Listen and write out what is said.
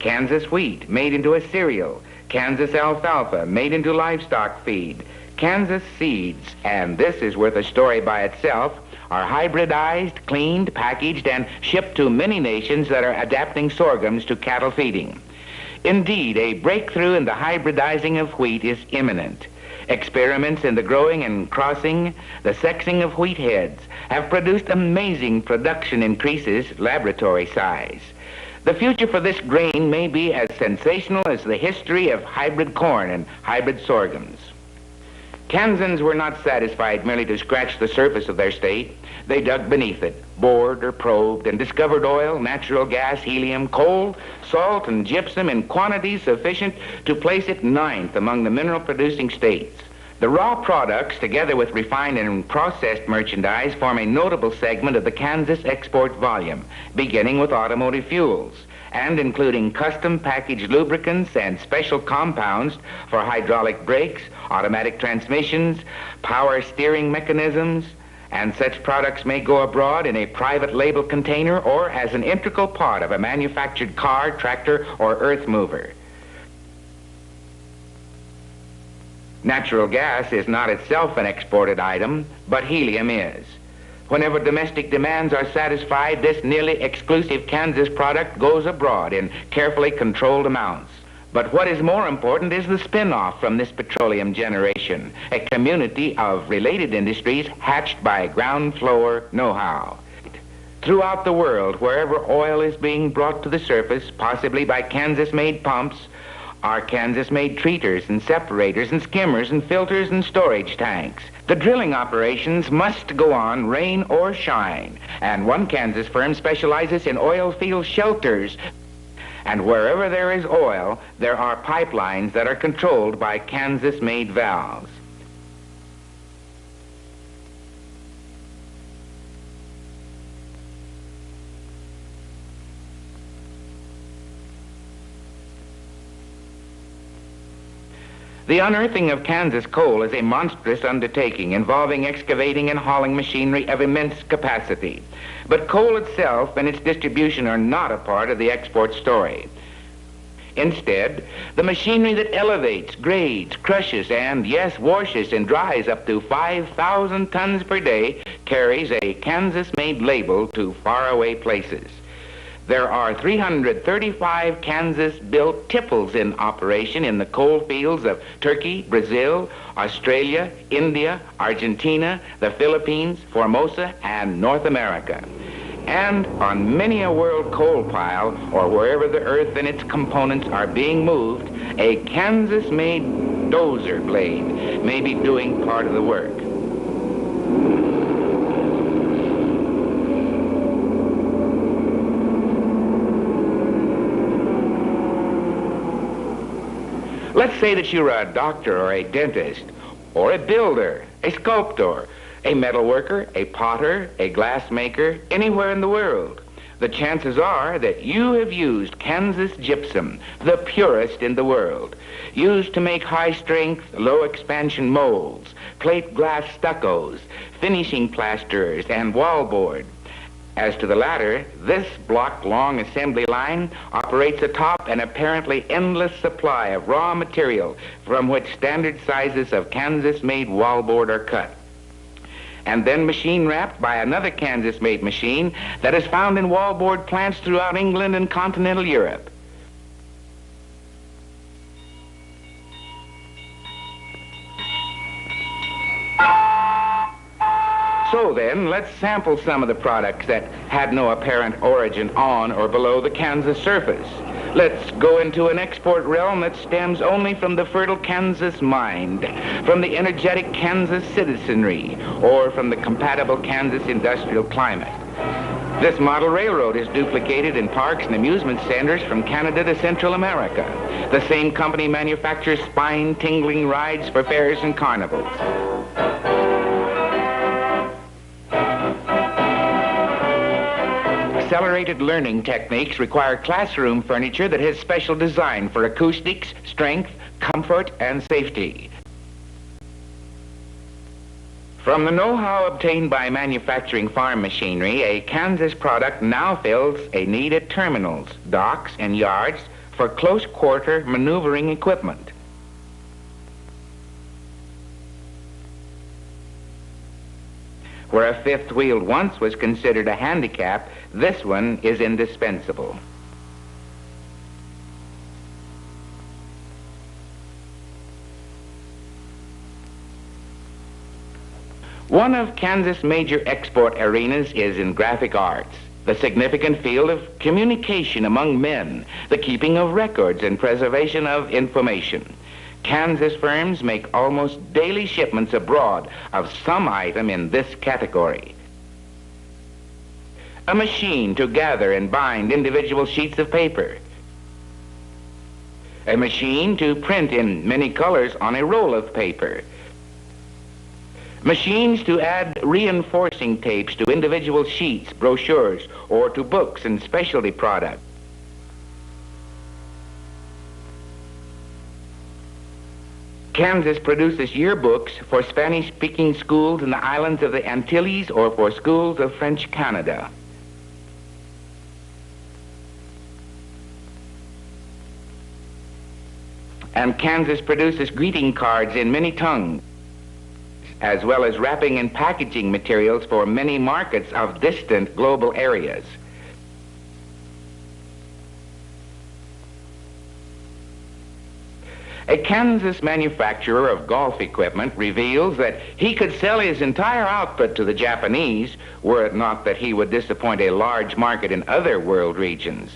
Kansas wheat made into a cereal, Kansas alfalfa made into livestock feed, Kansas seeds, and this is worth a story by itself, are hybridized, cleaned, packaged, and shipped to many nations that are adapting sorghums to cattle feeding. Indeed, a breakthrough in the hybridizing of wheat is imminent. Experiments in the growing and crossing, the sexing of wheat heads have produced amazing production increases, laboratory size. The future for this grain may be as sensational as the history of hybrid corn and hybrid sorghums. Kansans were not satisfied merely to scratch the surface of their state. They dug beneath it, bored or probed, and discovered oil, natural gas, helium, coal, salt, and gypsum in quantities sufficient to place it ninth among the mineral-producing states. The raw products, together with refined and processed merchandise, form a notable segment of the Kansas export volume, beginning with automotive fuels, and including custom packaged lubricants and special compounds for hydraulic brakes, automatic transmissions, power steering mechanisms, and such products may go abroad in a private label container or as an integral part of a manufactured car, tractor, or earth mover. Natural gas is not itself an exported item, but helium is. Whenever domestic demands are satisfied, this nearly exclusive Kansas product goes abroad in carefully controlled amounts. But what is more important is the spin-off from this petroleum generation, a community of related industries hatched by ground floor know-how. Throughout the world, wherever oil is being brought to the surface, possibly by Kansas-made pumps, are Kansas-made treaters and separators and skimmers and filters and storage tanks. The drilling operations must go on, rain or shine, and one Kansas firm specializes in oil field shelters. And wherever there is oil, there are pipelines that are controlled by Kansas-made valves. The unearthing of Kansas coal is a monstrous undertaking involving excavating and hauling machinery of immense capacity. But coal itself and its distribution are not a part of the export story. Instead, the machinery that elevates, grades, crushes, and yes, washes and dries up to 5,000 tons per day carries a Kansas-made label to faraway places. There are 335 Kansas-built tipples in operation in the coal fields of Turkey, Brazil, Australia, India, Argentina, the Philippines, Formosa, and North America. And on many a world coal pile, or wherever the earth and its components are being moved, a Kansas-made dozer blade may be doing part of the work. Let's say that you're a doctor or a dentist, or a builder, a sculptor, a metal worker, a potter, a glass maker, anywhere in the world. The chances are that you have used Kansas gypsum, the purest in the world, used to make high-strength, low-expansion molds, plate glass stuccos, finishing plasterers, and wallboard. As to the latter, this block-long assembly line operates atop an apparently endless supply of raw material from which standard sizes of Kansas-made wallboard are cut, and then machine-wrapped by another Kansas-made machine that is found in wallboard plants throughout England and continental Europe. So then, let's sample some of the products that had no apparent origin on or below the Kansas surface. Let's go into an export realm that stems only from the fertile Kansas mind, from the energetic Kansas citizenry, or from the compatible Kansas industrial climate. This model railroad is duplicated in parks and amusement centers from Canada to Central America. The same company manufactures spine-tingling rides for fairs and carnivals. Accelerated learning techniques require classroom furniture that has special design for acoustics, strength, comfort, and safety. From the know-how obtained by manufacturing farm machinery, a Kansas product now fills a need at terminals, docks, and yards for close quarter maneuvering equipment. Where a fifth wheel once was considered a handicap, this one is indispensable. One of Kansas' major export arenas is in graphic arts, the significant field of communication among men, the keeping of records and preservation of information. Kansas firms make almost daily shipments abroad of some item in this category. A machine to gather and bind individual sheets of paper. A machine to print in many colors on a roll of paper. Machines to add reinforcing tapes to individual sheets, brochures, or to books and specialty products. Kansas produces yearbooks for Spanish-speaking schools in the islands of the Antilles or for schools of French Canada. And Kansas produces greeting cards in many tongues, as well as wrapping and packaging materials for many markets of distant global areas. A Kansas manufacturer of golf equipment reveals that he could sell his entire output to the Japanese were it not that he would disappoint a large market in other world regions.